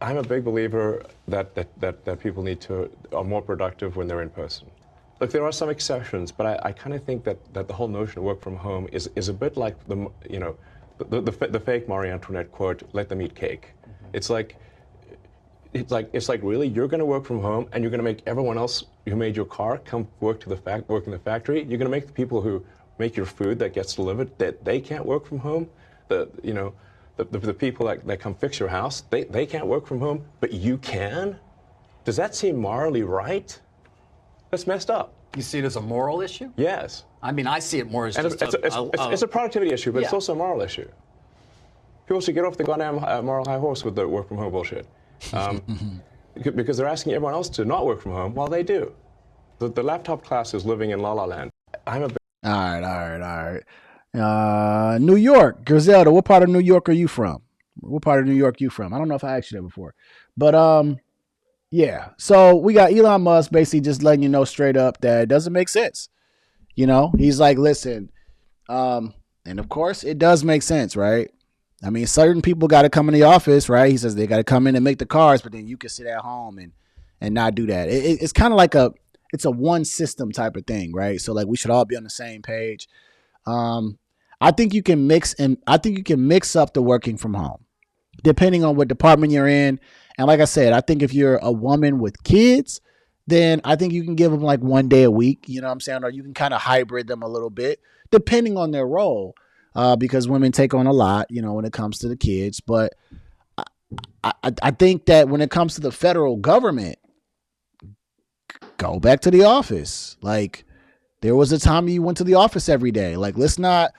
I'm a big believer that people are more productive when they're in person. Look, there are some exceptions, but I kind of think that the whole notion of work from home is a bit like the fake Marie Antoinette quote, "Let them eat cake." Mm-hmm. It's like really, you're going to work from home and you're going to make everyone else who made your car come work in the factory. You're going to make the people who make your food that gets delivered, that they can't work from home. The people that come fix your house, they can't work from home, but you can? Does that seem morally right? That's messed up. You see it as a moral issue? Yes. I mean, I see it more as just it's a productivity issue, but it's also a moral issue. People should get off the goddamn moral high horse with the work from home bullshit. Because they're asking everyone else to not work from home while they do. The laptop class is living in La La Land. All right. New York, Griselda, what part of New York are you from? What part of New York are you from? I don't know if I asked you that before. But yeah. So we got Elon Musk basically just letting you know straight up that it doesn't make sense. You know, he's like, listen, and of course it does make sense, right? I mean, certain people got to come in the office, right? He says they got to come in and make the cars, but then you can sit at home and not do that. It's kind of like it's a one system type of thing, right? So like we should all be on the same page. I think you can mix up the working from home depending on what department you're in. And like I said, I think if you're a woman with kids, then I think you can give them like 1 day a week, you know what I'm saying? Or you can kind of hybrid them a little bit depending on their role. Because women take on a lot, you know, when it comes to the kids. But I think that when it comes to the federal government, go back to the office. Like there was a time you went to the office every day. Like let's not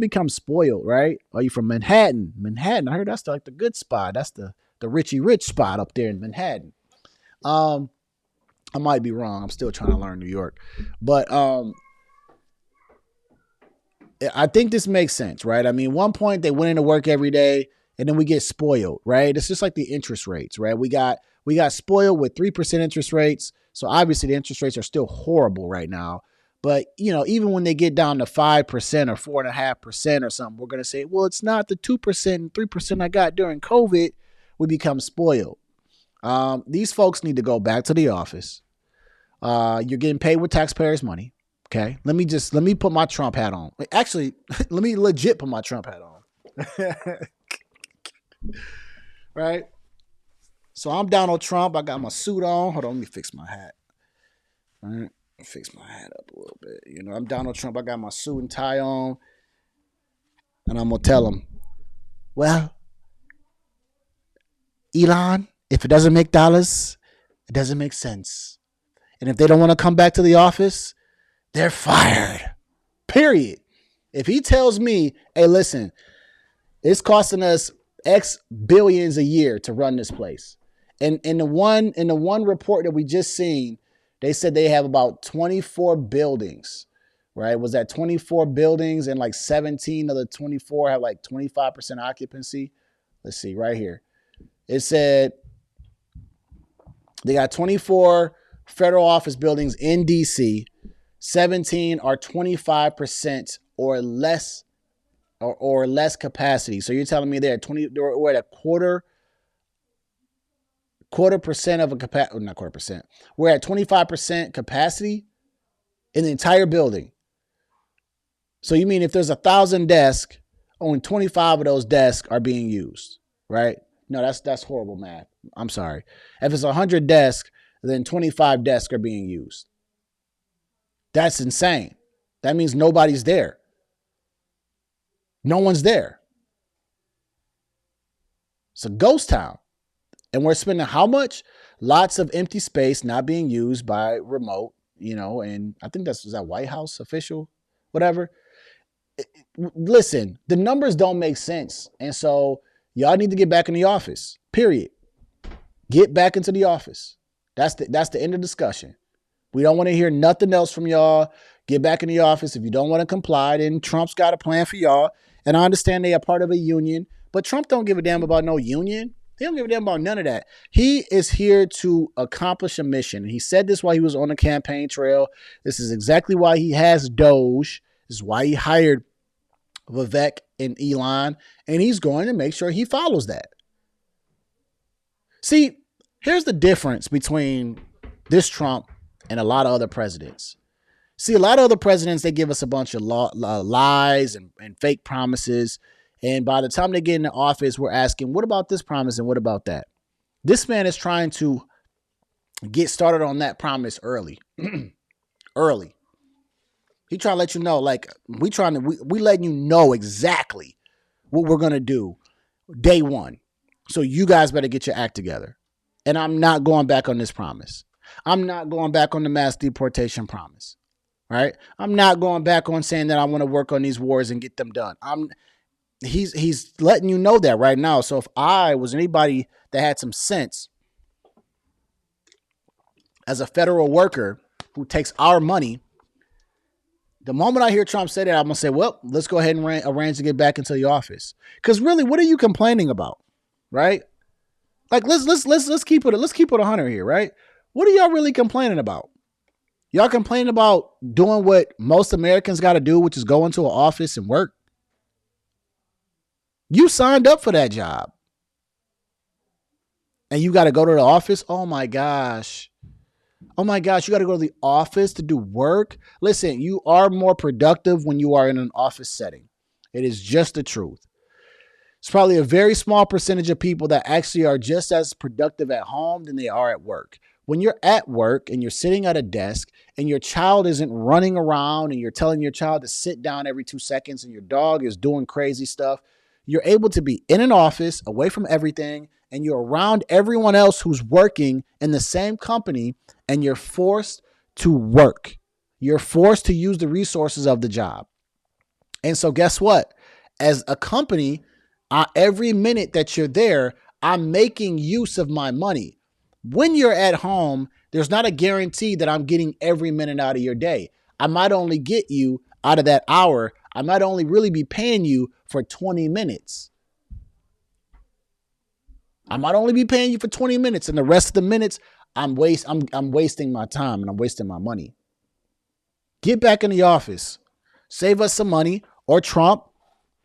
become spoiled, right? Are you from Manhattan? Manhattan, I heard that's like the good spot. That's the Richie Rich spot up there in Manhattan. I might be wrong. I'm still trying to learn New York. But I think this makes sense, right? I mean, one point they went into work every day and then we get spoiled, right? It's just like the interest rates, right? We got spoiled with 3% interest rates. So obviously the interest rates are still horrible right now. But, you know, even when they get down to 5% or 4.5% or something, we're going to say, well, it's not the 2% and 3% I got during COVID. We become spoiled. These folks need to go back to the office. You're getting paid with taxpayers' money. Okay, let me put my Trump hat on. Actually, let me legit put my Trump hat on. Right? So I'm Donald Trump. I got my suit on. Hold on, let me fix my hat. All right, fix my hat up a little bit. You know, I'm Donald Trump. I got my suit and tie on. And I'm going to tell him, well, Elon, if it doesn't make dollars, it doesn't make sense. And if they don't want to come back to the office, they're fired. Period. If he tells me, hey, listen, it's costing us X billions a year to run this place. And in the one report that we just seen, they said they have about 24 buildings, right? Was that 24 buildings and like 17 of the 24 have like 25% occupancy? Let's see right here. It said they got 24 federal office buildings in DC. 17 are 25% or less or less capacity. So you're telling me we're at a quarter percent of a capacity, not quarter percent. We're at 25% capacity in the entire building. So you mean if there's 1,000 desks, only 25 of those desks are being used, right? No, that's horrible math. I'm sorry. If it's 100 desks, then 25 desks are being used. That's insane. That means nobody's there. No one's there. It's a ghost town. And we're spending how much? Lots of empty space not being used by remote, you know, and I think is that White House official, whatever. Listen, the numbers don't make sense. And so y'all need to get back in the office, period. Get back into the office. That's the end of discussion. We don't want to hear nothing else from y'all. Get back in the office. If you don't want to comply, then Trump's got a plan for y'all. And I understand they are part of a union, but Trump don't give a damn about no union. He don't give a damn about none of that. He is here to accomplish a mission. And he said this while he was on the campaign trail. This is exactly why he has DOGE. This is why he hired Vivek and Elon. And he's going to make sure he follows that. See, here's the difference between this Trump and a lot of other presidents. See, a lot of other presidents, they give us a bunch of lies and fake promises. And by the time they get into office, we're asking, what about this promise and what about that? This man is trying to get started on that promise early. Early. He trying to let you know, like, we letting you know exactly what we're going to do day one. So you guys better get your act together. And I'm not going back on this promise. I'm not going back on the mass deportation promise. Right? I'm not going back on saying that I want to work on these wars and get them done. He's letting you know that right now. So if I was anybody that had some sense as a federal worker who takes our money, the moment I hear Trump say that, I'm going to say, well, let's go ahead and arrange to get back into the office. Because really, what are you complaining about? Right? Like, let's keep it 100 here, right? What are y'all really complaining about? Y'all complaining about doing what most Americans got to do, which is go into an office and work. You signed up for that job. And you got to go to the office? Oh my gosh. You got to go to the office to do work? Listen, you are more productive when you are in an office setting. It is just the truth. It's probably a very small percentage of people that actually are just as productive at home than they are at work. When you're at work and you're sitting at a desk and your child isn't running around and you're telling your child to sit down every 2 seconds and your dog is doing crazy stuff, you're able to be in an office away from everything and you're around everyone else who's working in the same company and you're forced to work. You're forced to use the resources of the job. And so guess what? As a company, every minute that you're there, I'm making use of my money. When you're at home, there's not a guarantee that I'm getting every minute out of your day. I might only get you out of that hour. I might only really be paying you for 20 minutes. I might only be paying you for 20 minutes, and the rest of the minutes, I'm wasting my time and I'm wasting my money. Get back in the office. Save us some money. Or Trump,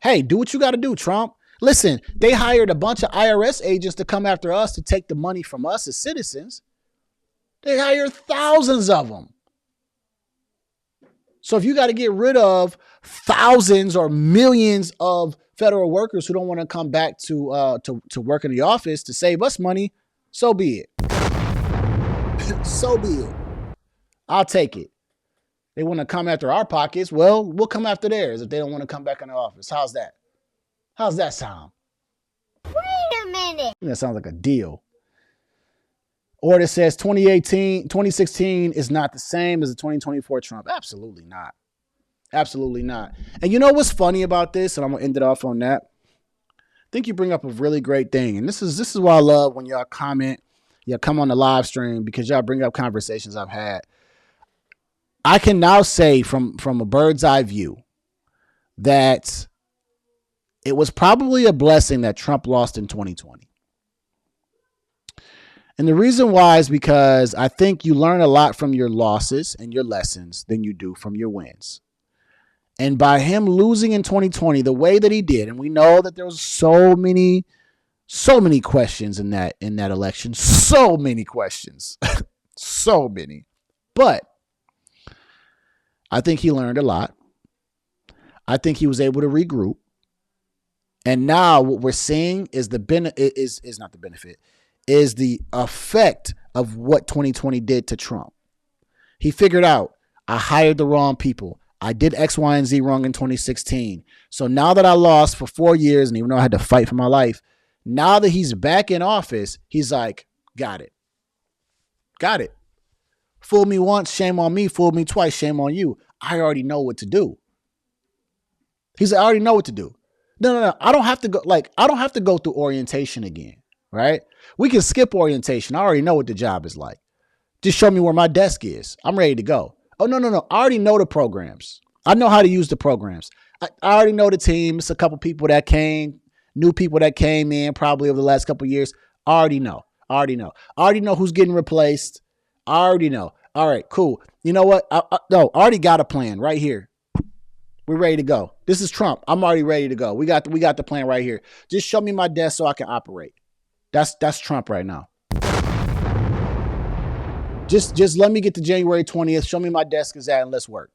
hey, do what you got to do, Trump. Listen, they hired a bunch of IRS agents to come after us to take the money from us as citizens. They hired thousands of them. So if you got to get rid of thousands or millions of federal workers who don't want to come back to work in the office to save us money, so be it. So be it. I'll take it. They want to come after our pockets. Well, we'll come after theirs if they don't want to come back in the office. How's that? How's that sound? Wait a minute. That sounds like a deal. Or it says 2016 is not the same as the 2024 Trump. Absolutely not. Absolutely not. And you know what's funny about this? And I'm going to end it off on that. I think you bring up a really great thing. And this is why I love when y'all comment, y'all come on the live stream, because y'all bring up conversations I've had. I can now say from a bird's eye view that it was probably a blessing that Trump lost in 2020. And the reason why is because I think you learn a lot from your losses and your lessons than you do from your wins. And by him losing in 2020 the way that he did, and we know that there was so many questions in that election, so many questions, so many. But I think he learned a lot. I think he was able to regroup. And now what we're seeing is the effect of what 2020 did to Trump. He figured out, I hired the wrong people. I did X, Y, and Z wrong in 2016. So now that I lost for 4 years, and even though I had to fight for my life, now that he's back in office, he's like, got it. Got it. Fool me once, shame on me. Fool me twice, shame on you. I already know what to do. He's like, I already know what to do. No. I don't have to go through orientation again, right? We can skip orientation. I already know what the job is like. Just show me where my desk is. I'm ready to go. Oh, no. I already know the programs. I know how to use the programs. I already know the team. It's a couple people that new people that came in probably over the last couple of years. I already know. I already know who's getting replaced. I already know. All right, cool. You know what? I already got a plan right here. We're ready to go. This is Trump. I'm already ready to go. We got the plan right here. Just show me my desk so I can operate. That's Trump right now. Just let me get to January 20th. Show me my desk is at and let's work.